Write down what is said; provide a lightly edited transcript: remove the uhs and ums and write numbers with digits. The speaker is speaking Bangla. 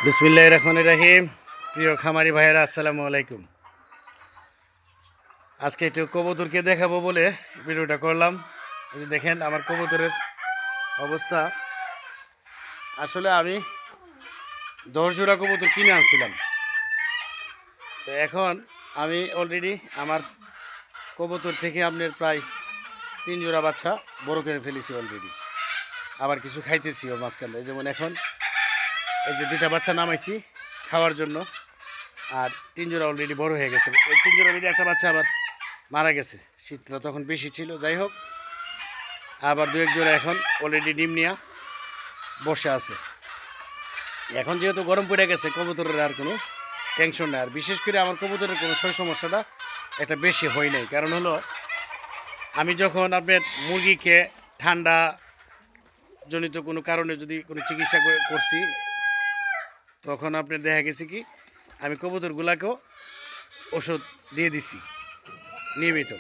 বিসমিল্লাহির রহমানির রহিম। প্রিয় খামারি ভাইয়েরা, আসসালামু আলাইকুম। আজকে একটু কবুতরকে দেখাবো বলে ভিডিওটা করলাম। এই যে দেখেন আমার কবুতরের অবস্থা। আসলে আমি 10 জোড়া কবুতর কিনে আনছিলাম, তো এখন আমি অলরেডি আমার কবুতর থেকে আপনার প্রায় 3 জোড়া বাচ্চা বড় করে ফেলেছি অলরেডি। আবার কিছু খাইতেছিও মাঝখানে। যেমন এখন এই যে 2টা বাচ্চা নামাইছি খাওয়ার জন্য, আর 3 জোড়া অলরেডি বড় হয়ে গেছে। এই 3 জোড়া মিলে একটা বাচ্চা আবার মারা গেছে, শীতটা তখন বেশি ছিল। যাই হোক, আবার 2-1 জোড়া এখন অলরেডি ডিম নিয়ে বসে আছে। এখন যেহেতু গরম পড়ে গেছে, কবুতরের আর কোনো টেনশন নেই। আর বিশেষ করে আমার কবুতরের কোনো সমস্যাটা এটা বেশি হয় নাই। কারণ হলো, আমি যখন আপনার মুরগিকে ঠান্ডা জনিত কোনো কারণে যদি কোনো চিকিৎসা করছি, তখন আপনার দেখা গেছে কি আমি কবুতরগুলাকেও ওষুধ দিয়ে দিছি নিয়মিত।